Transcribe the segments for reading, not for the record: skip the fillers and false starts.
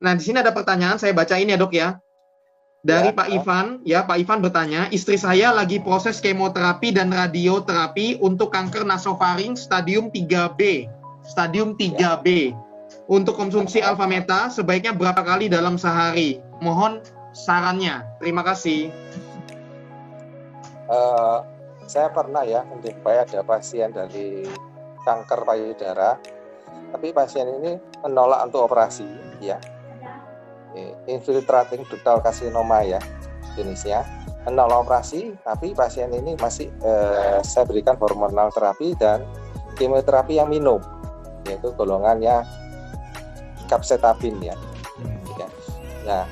Nah, di sini ada pertanyaan, saya bacain ya dok ya. Dari Ya. Pak Ivan, ya Pak Ivan bertanya, istri saya lagi proses kemoterapi dan radioterapi untuk kanker nasofaring stadium 3B. Stadium 3B. Untuk konsumsi Alfameta sebaiknya berapa kali dalam sehari? Mohon sarannya. Terima kasih. Saya pernah ya menjumpai ada pasien dari kanker payudara, tapi pasien ini menolak untuk operasi, ya. Infiltrating ductal carcinoma ya jenisnya, menolak operasi, tapi pasien ini masih saya berikan hormonal terapi dan kemoterapi yang minum, yaitu golongannya capecitabine ya. Nah,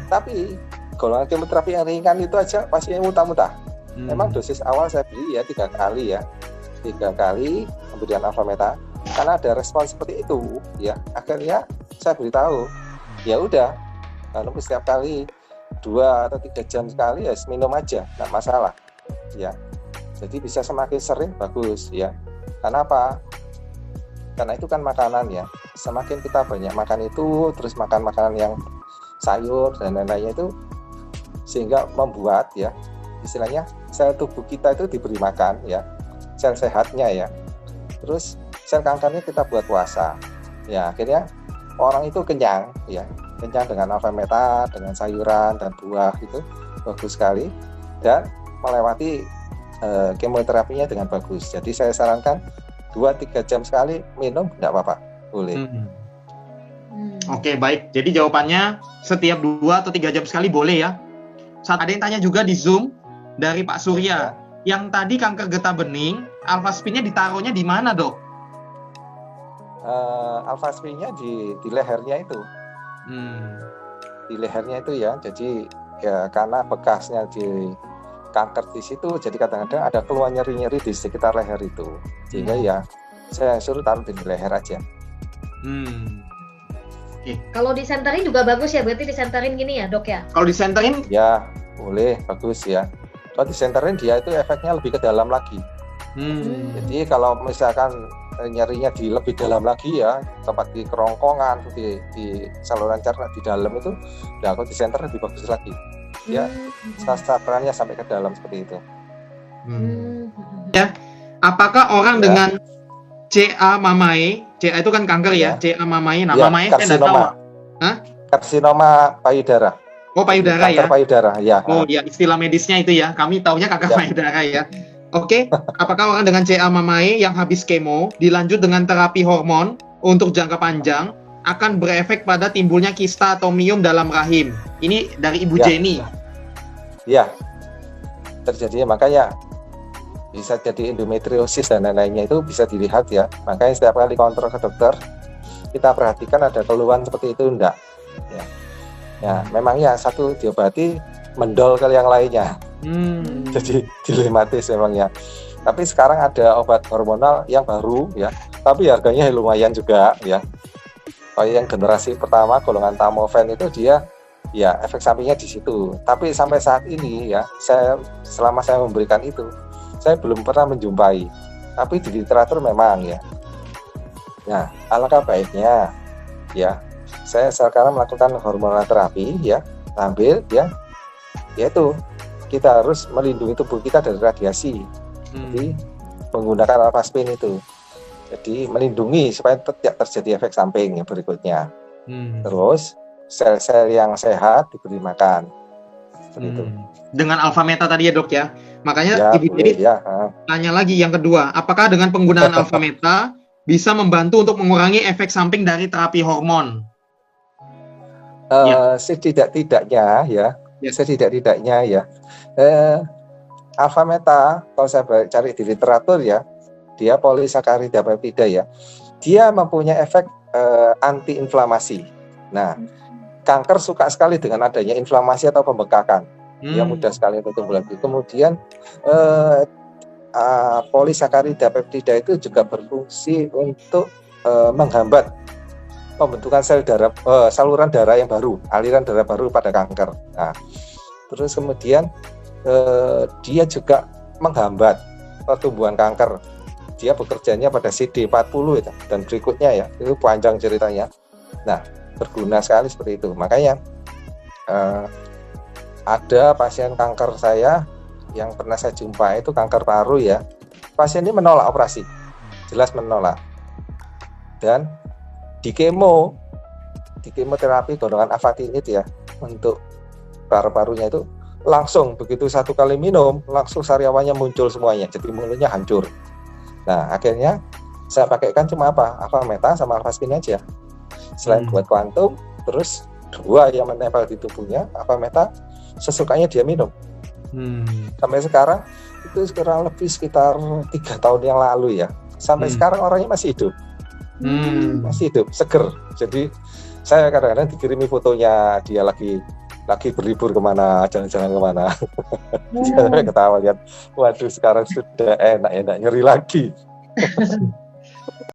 tapi golongan kemoterapi yang ringan itu aja pasiennya muntah-muntah. Memang dosis awal saya beli ya 3 kali ya, 3 kali kemudian Alfameta, karena ada respon seperti itu ya, akhirnya saya beritahu ya udah, lalu setiap kali 2 atau 3 jam sekali ya minum aja, nggak masalah ya. Jadi bisa semakin sering bagus ya. Karena apa? Karena itu kan makanan ya, semakin kita banyak makan itu, terus makan makanan yang sayur dan lain-lainnya itu, sehingga membuat ya istilahnya sel tubuh kita itu diberi makan ya, sel sehatnya ya, terus sel kankernya kita buat puasa ya, akhirnya orang itu kenyang ya, kenyang dengan Alfameta, dengan sayuran dan buah, itu bagus sekali, dan melewati kemoterapinya dengan bagus. Jadi saya sarankan 2-3 jam sekali minum, nggak apa-apa, boleh. Oke, baik. Jadi jawabannya setiap 2 atau 3 jam sekali boleh ya. Saat ada yang tanya juga di Zoom dari Pak Surya, yang tadi kanker getah bening, alfaspinnya ditaruhnya di mana dok? Alfaspinnya di lehernya itu, di lehernya itu ya. Jadi ya karena bekasnya di kanker di situ, jadi kadang-kadang ada keluar nyeri-nyeri di sekitar leher itu, sehingga ya saya suruh taruh di leher aja. Kalau disenterin juga bagus ya, berarti disenterin gini ya dok ya? Kalau disenterin? Ya boleh, bagus ya. Kalau disenterin dia itu efeknya lebih ke dalam lagi. Jadi kalau misalkan nyerinya di lebih dalam lagi ya, tempat di kerongkongan, di saluran cerna di dalam itu, nah kalau disenter lebih bagus lagi. Ya, sasarannya sampai ke dalam seperti itu. Ya, apakah orang dengan CA mamae, CA itu kan kanker ya, CA mamae, nah ya, mamae saya nggak tahu. Karsinoma payudara. Oh, payudara kanker ya. Payudara ya. Oh ya, istilah medisnya itu ya. Kami taunya kanker payudara ya. Oke, apakah orang dengan CA mamae yang habis kemo dilanjut dengan terapi hormon untuk jangka panjang akan berefek pada timbulnya kista atau miom dalam rahim? Ini dari Ibu Jenny. Ya, terjadi, makanya bisa jadi endometriosis dan lain-lainnya itu bisa dilihat ya. Makanya setiap kali kontrol ke dokter kita perhatikan ada keluhan seperti itu enggak. Ya, memang ya satu diobati mendol ke yang lainnya. Jadi dilematis memang ya. Tapi sekarang ada obat hormonal yang baru ya, tapi harganya lumayan juga ya. Kalau yang generasi pertama golongan tamofen itu dia ya efek sampingnya di situ. Tapi sampai saat ini ya, selama saya memberikan itu, saya belum pernah menjumpai. Tapi di literatur memang ya. Nah, alangkah baiknya ya, saya sekarang melakukan hormonal terapi ya, sambil ya, yaitu kita harus melindungi tubuh kita dari radiasi. Jadi menggunakan alfaspin itu. Jadi melindungi supaya tidak terjadi efek samping yang berikutnya. Terus sel-sel yang sehat diberi makan. Seperti itu. Dengan Alfameta tadi ya dok ya. Makanya Ibu Jenny tanya lagi yang kedua, apakah dengan penggunaan Alfameta bisa membantu untuk mengurangi efek samping dari terapi hormon? Setidak-tidaknya ya. Setidak-tidaknya ya. Alfameta kalau saya cari di literatur ya, dia polisakarida peptida ya. Dia mempunyai efek anti-inflamasi. Nah, kanker suka sekali dengan adanya inflamasi atau pembekakan. Dia mudah sekali untuk tumbuh lagi. Kemudian polisakarida peptida itu juga berfungsi untuk menghambat pembentukan saluran darah yang baru, aliran darah baru pada kanker. Nah, terus kemudian dia juga menghambat pertumbuhan kanker. Dia bekerjanya pada CD40 itu, dan berikutnya ya, itu panjang ceritanya. Nah, berguna sekali seperti itu. Makanya ada pasien kanker saya yang pernah saya jumpa itu kanker paru ya. Pasien ini menolak operasi, jelas menolak. Dan di kemoterapi golongan afatinib ya untuk paru-parunya itu langsung begitu 1 kali minum langsung sariawannya muncul semuanya, jadi mulutnya hancur. Nah akhirnya saya pakaikan cuma Avameta sama Avastin aja. Selain buat kuantum, terus 2 yang menempel di tubuhnya, Avameta sesukanya dia minum. Sampai sekarang itu kurang lebih sekitar 3 tahun yang lalu ya. Sampai sekarang orangnya masih hidup. Masih hidup, seger. Jadi saya kadang-kadang dikirimi fotonya dia lagi berlibur kemana, jalan-jalan kemana. Saya ketawa lihat, waduh sekarang sudah enak nyeri lagi.